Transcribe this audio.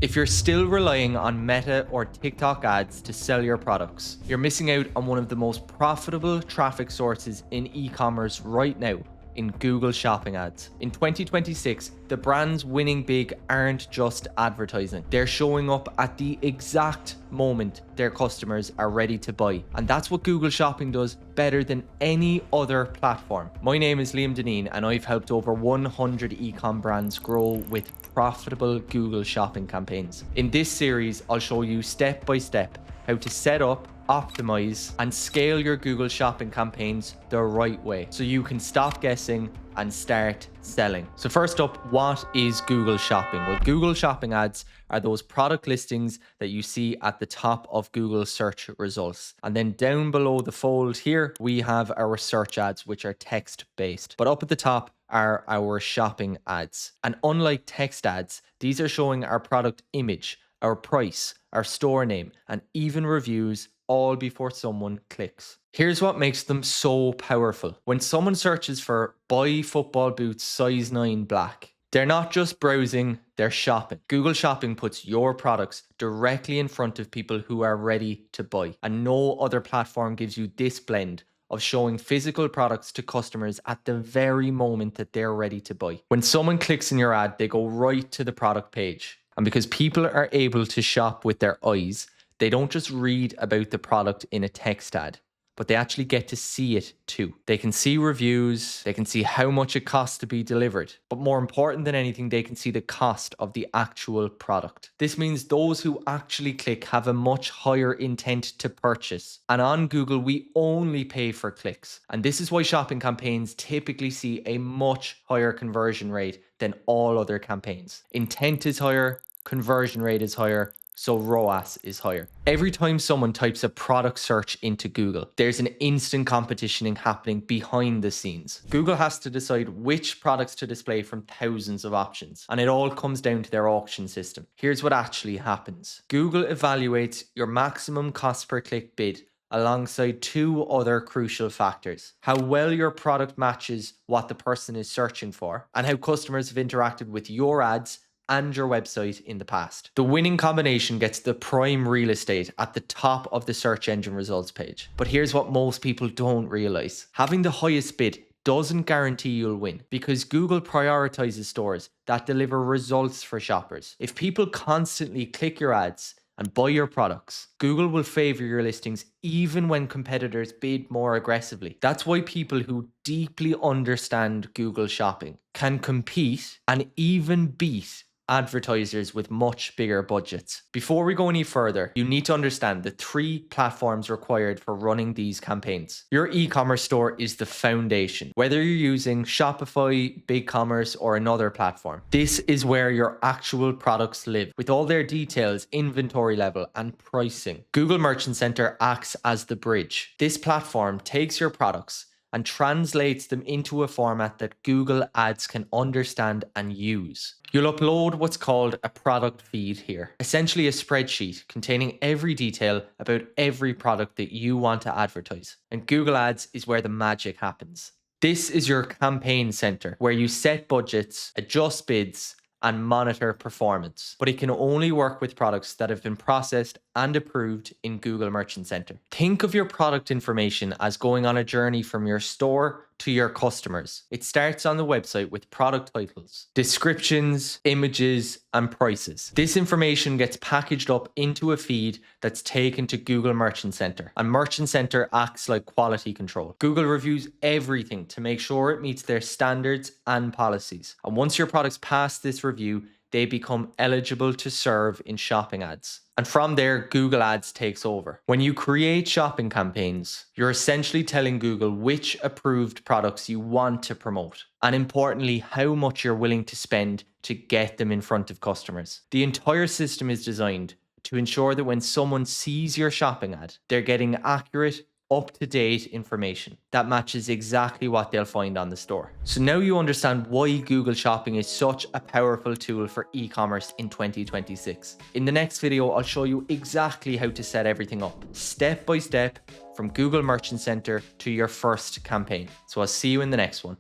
If you're still relying on Meta or TikTok ads to sell your products, you're missing out on one of the most profitable traffic sources in e-commerce right now, in Google Shopping ads. In 2026, the brands winning big aren't just advertising. They're showing up at the exact moment their customers are ready to buy. And that's what Google Shopping does better than any other platform. My name is Dinneen, and I've helped over 100 ecom brands grow with profitable Google Shopping campaigns. In this series, I'll show you step by step how to set up, optimize, and scale your Google Shopping campaigns the right way so you can stop guessing and start selling. So first up, what is Google Shopping? Well, Google Shopping ads are those product listings that you see at the top of Google search results. And then down below the fold here, we have our search ads, which are text-based. But up at the top are our shopping ads. And unlike text ads, these are showing our product image, our price, our store name, and even reviews all before someone clicks. Here's what makes them so powerful. When someone searches for buy football boots size 9 black, they're not just browsing, they're shopping. Google Shopping puts your products directly in front of people who are ready to buy. And no other platform gives you this blend of showing physical products to customers at the very moment that they're ready to buy. When someone clicks in your ad, they go right to the product page. And because people are able to shop with their eyes, they don't just read about the product in a text ad, but they actually get to see it too. They can see reviews, they can see how much it costs to be delivered, but more important than anything, they can see the cost of the actual product. This means those who actually click have a much higher intent to purchase. And on Google, we only pay for clicks. And this is why shopping campaigns typically see a much higher conversion rate than all other campaigns. Intent is higher, conversion rate is higher, so ROAS is higher. Every time someone types a product search into Google, there's an instant competition happening behind the scenes. Google has to decide which products to display from thousands of options, and it all comes down to their auction system. Here's what actually happens. Google evaluates your maximum cost per click bid alongside two other crucial factors: how well your product matches what the person is searching for, and how customers have interacted with your ads and your website in the past. The winning combination gets the prime real estate at the top of the search engine results page. But here's what most people don't realize. Having the highest bid doesn't guarantee you'll win, because Google prioritizes stores that deliver results for shoppers. If people constantly click your ads and buy your products, Google will favor your listings even when competitors bid more aggressively. That's why people who deeply understand Google Shopping can compete and even beat advertisers with much bigger budgets. Before we go any further, you need to understand the 3 platforms required for running these campaigns. Your e-commerce store is the foundation. Whether you're using Shopify, BigCommerce, or another platform, this is where your actual products live, with all their details, inventory level, and pricing. Google Merchant Center acts as the bridge. This platform takes your products and translates them into a format that Google Ads can understand and use. You'll upload what's called a product feed here, essentially a spreadsheet containing every detail about every product that you want to advertise. And Google Ads is where the magic happens. This is your campaign center, where you set budgets, adjust bids, and monitor performance. But it can only work with products that have been processed and approved in Google Merchant Center. Think of your product information as going on a journey from your store to your customers. It starts on the website with product titles, descriptions, images, and prices. This information gets packaged up into a feed that's taken to Google Merchant Center, and Merchant Center acts like quality control. Google reviews everything to make sure it meets their standards and policies. And once your products pass this review, they become eligible to serve in shopping ads. And from there, Google Ads takes over. When you create shopping campaigns, you're essentially telling Google which approved products you want to promote, and importantly, how much you're willing to spend to get them in front of customers. The entire system is designed to ensure that when someone sees your shopping ad, they're getting accurate, up-to-date information that matches exactly what they'll find on the store. So now you understand why Google Shopping is such a powerful tool for e-commerce in 2026. In the next video, I'll show you exactly how to set everything up, step by step, from Google Merchant Center to your first campaign. So I'll see you in the next one.